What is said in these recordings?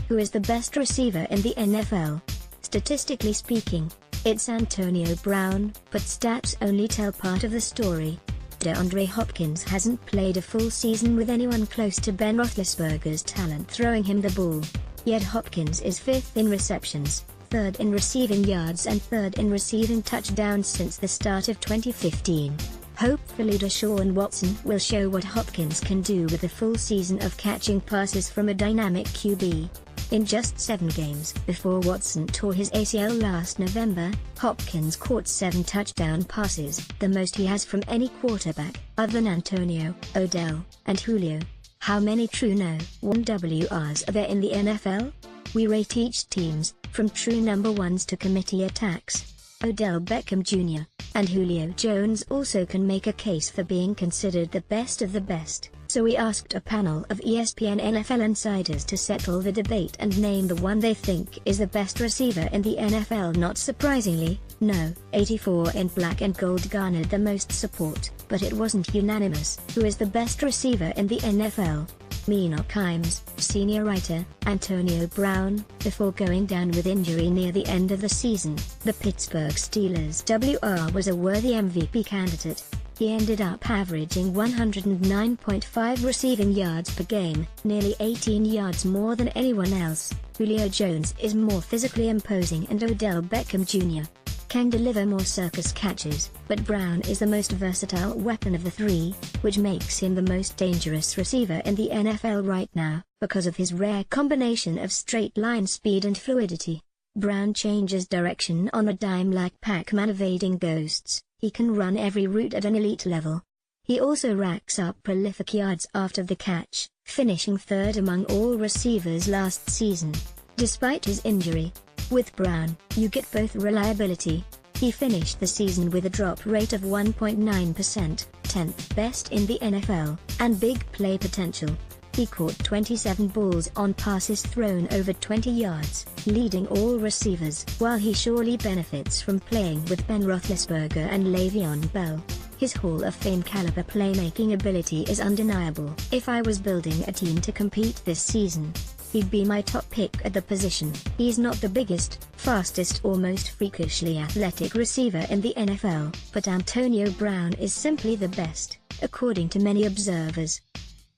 Who is the best receiver in the NFL? Statistically speaking, it's Antonio Brown, but stats only tell part of the story. DeAndre Hopkins hasn't played a full season with anyone close to Ben Roethlisberger's talent throwing him the ball. Yet Hopkins is 5th in receptions, 3rd in receiving yards and 3rd in receiving touchdowns since the start of 2015. Hopefully Deshaun Watson will show what Hopkins can do with a full season of catching passes from a dynamic QB. In just 7 games before Watson tore his ACL last November, Hopkins caught 7 touchdown passes, the most he has from any quarterback, other than Antonio, Odell, and Julio. How many true No. 1 WRs are there in the NFL? We rate each teams, from true number ones to committee attacks. Odell Beckham Jr. and Julio Jones also can make a case for being considered the best of the best. So we asked a panel of ESPN NFL insiders to settle the debate and name the one they think is the best receiver in the NFL. Not surprisingly, No. 84 in black and gold garnered the most support, but it wasn't unanimous. Who is the best receiver in the NFL? Enoch Himes, senior writer, Antonio Brown, before going down with injury near the end of the season. The Pittsburgh Steelers WR was a worthy MVP candidate. He ended up averaging 109.5 receiving yards per game, nearly 18 yards more than anyone else. Julio Jones is more physically imposing and Odell Beckham Jr. can deliver more circus catches, but Brown is the most versatile weapon of the three, which makes him the most dangerous receiver in the NFL right now, because of his rare combination of straight-line speed and fluidity. Brown changes direction on a dime like Pac-Man evading ghosts. He can run every route at an elite level. He also racks up prolific yards after the catch, finishing 3rd among all receivers last season. Despite his injury, with Brown, you get both reliability. He finished the season with a drop rate of 1.9%, 10th best in the NFL, and big play potential. He caught 27 balls on passes thrown over 20 yards, leading all receivers. While he surely benefits from playing with Ben Roethlisberger and Le'Veon Bell, his Hall of Fame caliber playmaking ability is undeniable. If I was building a team to compete this season, he'd be my top pick at the position. He's not the biggest, fastest or most freakishly athletic receiver in the NFL, but Antonio Brown is simply the best, according to many observers.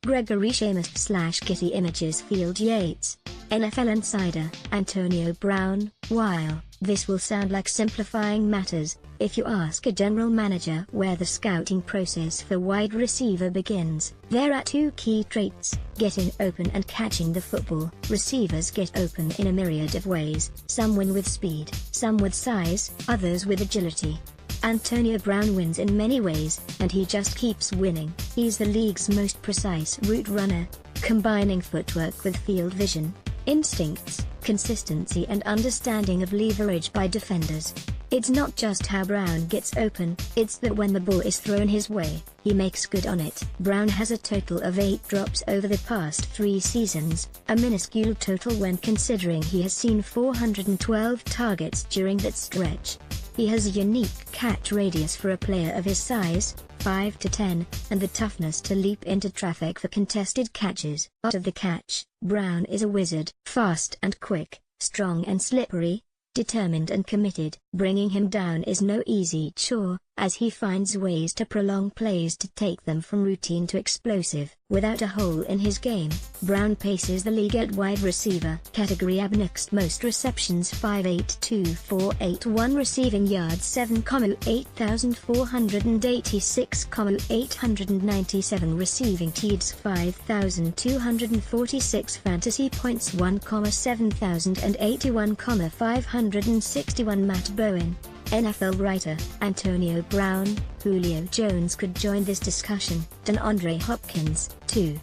Gregory Shamus/Getty Images Field Yates, NFL Insider. Antonio Brown. While this will sound like simplifying matters, if you ask a general manager where the scouting process for wide receiver begins, there are 2 key traits: getting open and catching the football. Receivers get open in a myriad of ways, some win with speed, some with size, others with agility. Antonio Brown wins in many ways, and he just keeps winning. He's the league's most precise route runner, combining footwork with field vision, instincts, consistency and understanding of leverage by defenders. It's not just how Brown gets open, it's that when the ball is thrown his way, he makes good on it. Brown has a total of 8 drops over the past 3 seasons, a minuscule total when considering he has seen 412 targets during that stretch. He has a unique catch radius for a player of his size, 5 to 10, and the toughness to leap into traffic for contested catches. After the catch, Brown is a wizard, fast and quick, strong and slippery, determined and committed. Bringing him down is no easy chore, as he finds ways to prolong plays to take them from routine to explosive. Without a hole in his game, Brown paces the league at wide receiver category. Next most receptions 582,481 receiving yards 7,886,897 receiving TDs 5,246 fantasy points 1,781,561 Matt Bowen, NFL writer. Antonio Brown. Julio Jones could join this discussion. DeAndre Hopkins, too.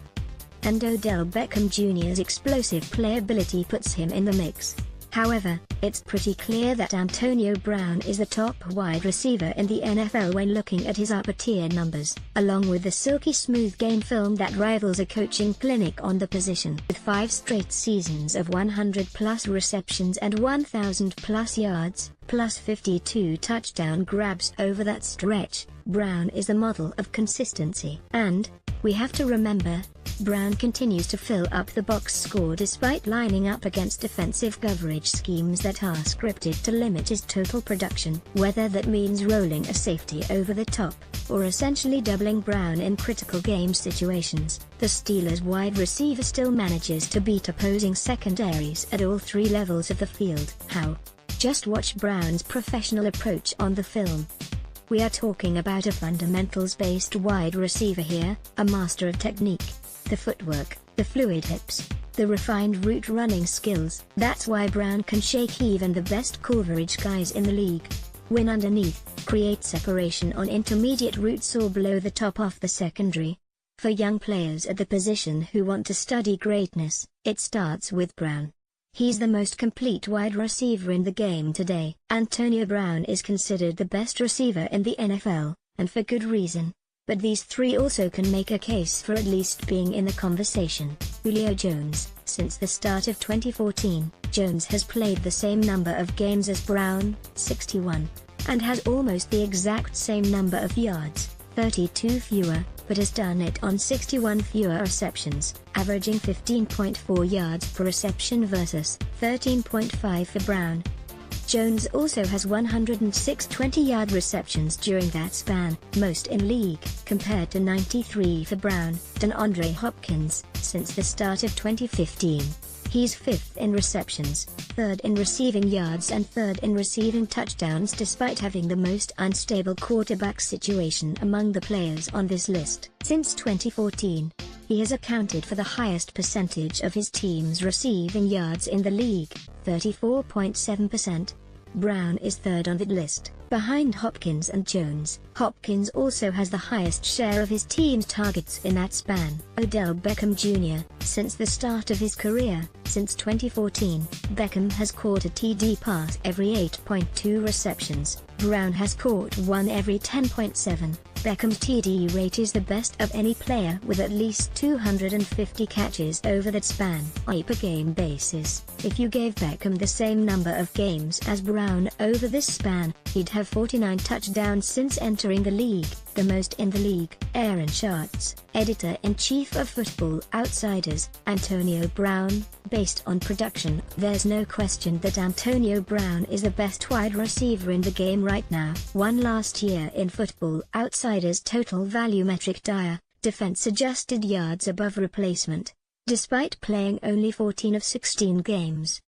And Odell Beckham Jr.'s explosive playability puts him in the mix. However, it's pretty clear that Antonio Brown is the top wide receiver in the NFL when looking at his upper-tier numbers, along with the silky smooth game film that rivals a coaching clinic on the position. With 5 straight seasons of 100-plus receptions and 1,000-plus yards, plus 52 touchdown grabs over that stretch, Brown is the model of consistency. And, We have to remember, Brown continues to fill up the box score despite lining up against defensive coverage schemes that are scripted to limit his total production, whether that means rolling a safety over the top, or essentially doubling Brown in critical game situations. The Steelers' wide receiver still manages to beat opposing secondaries at all three levels of the field. How? Just watch Brown's professional approach on the film. We are talking about a fundamentals-based wide receiver here, a master of technique, the footwork, the fluid hips, the refined route running skills. That's why Brown can shake even the best coverage guys in the league. Win underneath, create separation on intermediate routes or below the top off the secondary. For young players at the position who want to study greatness, it starts with Brown. He's the most complete wide receiver in the game today. Antonio Brown is considered the best receiver in the NFL, and for good reason. But these three also can make a case for at least being in the conversation. Julio Jones. Since the start of 2014, Jones has played the same number of games as Brown, 61, and has almost the exact same number of yards, 32 fewer, but has done it on 61 fewer receptions, averaging 15.4 yards per reception versus 13.5 for Brown. Jones also has 106 20-yard receptions during that span, most in league, compared to 93 for Brown. DeAndre Hopkins. Since the start of 2015, he's 5th in receptions, 3rd in receiving yards and 3rd in receiving touchdowns despite having the most unstable quarterback situation among the players on this list. Since 2014, he has accounted for the highest percentage of his team's receiving yards in the league, 34.7%. Brown is 3rd on that list, behind Hopkins and Jones. Hopkins also has the highest share of his team's targets in that span. Odell Beckham Jr. Since the start of his career, since 2014, Beckham has caught a TD pass every 8.2 receptions. Brown has caught one every 10.7. Beckham's TD rate is the best of any player with at least 250 catches over that span. On a per-game basis, if you gave Beckham the same number of games as Brown over this span, he'd have 49 touchdowns since entering the league, the most in the league. Aaron Schatz, editor-in-chief of Football Outsiders. Antonio Brown. Based on production, there's no question that Antonio Brown is the best wide receiver in the game right now. Won last year in Football Outsiders total value metric dire, defense-adjusted yards above replacement, despite playing only 14 of 16 games.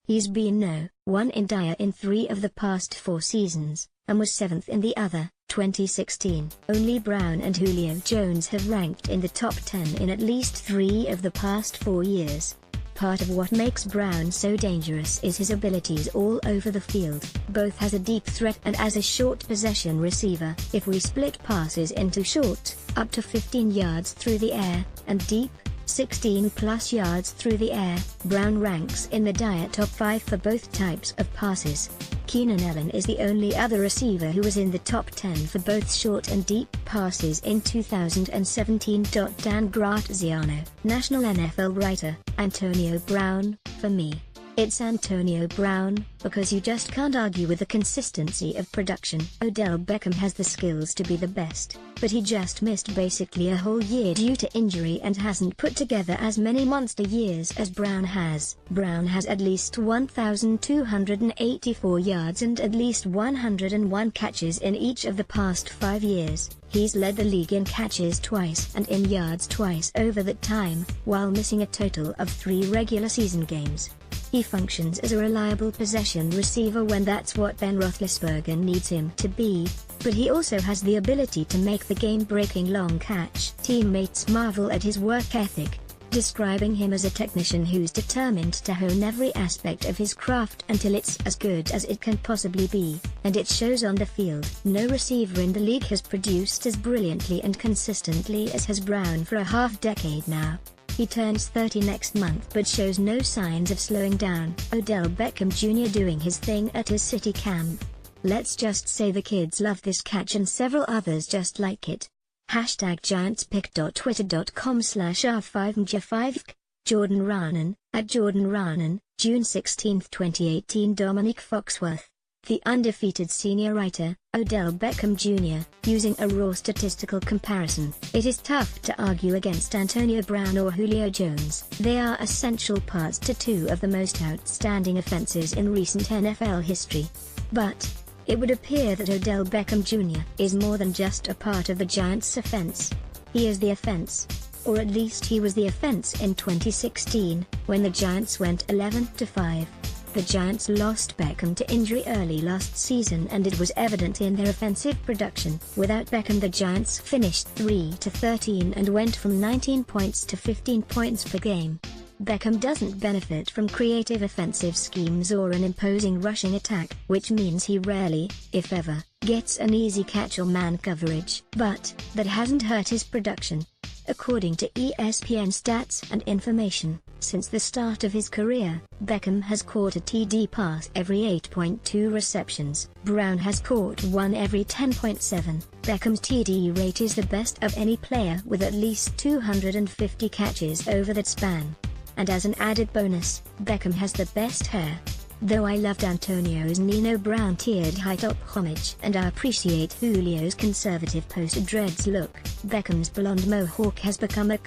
He's been no. 1 in dire in 3 of the past 4 seasons, and was 7th in the other, 2016. Only Brown and Julio Jones have ranked in the top 10 in at least 3 of the past 4 years. Part of what makes Brown so dangerous is his abilities all over the field, both as a deep threat and as a short possession receiver. If we split passes into short, up to 15 yards through the air, and deep, 16+ yards through the air, Brown ranks in the dire top 5 for both types of passes. Keenan Allen is the only other receiver who was in the top 10 for both short and deep passes in 2017. Dan Graziano, national NFL writer. Antonio Brown. For me, it's Antonio Brown, because you just can't argue with the consistency of production. Odell Beckham has the skills to be the best, but he just missed basically a whole year due to injury and hasn't put together as many monster years as Brown has. Brown has at least 1,284 yards and at least 101 catches in each of the past 5 years. He's led the league in catches twice and in yards twice over that time, while missing a total of 3 regular season games. He functions as a reliable possession receiver when that's what Ben Roethlisberger needs him to be, but he also has the ability to make the game-breaking long catch. Teammates marvel at his work ethic, describing him as a technician who's determined to hone every aspect of his craft until it's as good as it can possibly be, and it shows on the field. No receiver in the league has produced as brilliantly and consistently as has Brown for a half-decade now. He turns 30 next month but shows no signs of slowing down. Odell Beckham Jr. doing his thing at his city camp. Let's just say the kids love this catch and several others just like it. #GiantsPick.twitter.com/r5mj5. Jordan Raanan, @JordanRaanan, June 16, 2018. Dominic Foxworth. The undefeated senior writer, Odell Beckham Jr., using a raw statistical comparison, it is tough to argue against Antonio Brown or Julio Jones. They are essential parts to two of the most outstanding offenses in recent NFL history. But it would appear that Odell Beckham Jr. is more than just a part of the Giants' offense. He is the offense. Or at least he was the offense in 2016, when the Giants went 11-5. The Giants lost Beckham to injury early last season, and it was evident in their offensive production. Without Beckham, the Giants finished 3-13 and went from 19 points to 15 points per game. Beckham doesn't benefit from creative offensive schemes or an imposing rushing attack, which means he rarely, if ever, gets an easy catch or man coverage. But that hasn't hurt his production. According to ESPN Stats and Information, since the start of his career, Beckham has caught a TD pass every 8.2 receptions. Brown has caught one every 10.7. Beckham's TD rate is the best of any player, with at least 250 catches over that span. And as an added bonus, Beckham has the best hair. Though I loved Antonio's Nino Brown tiered high-top homage, and I appreciate Julio's conservative post-dreads look, Beckham's blonde mohawk has become a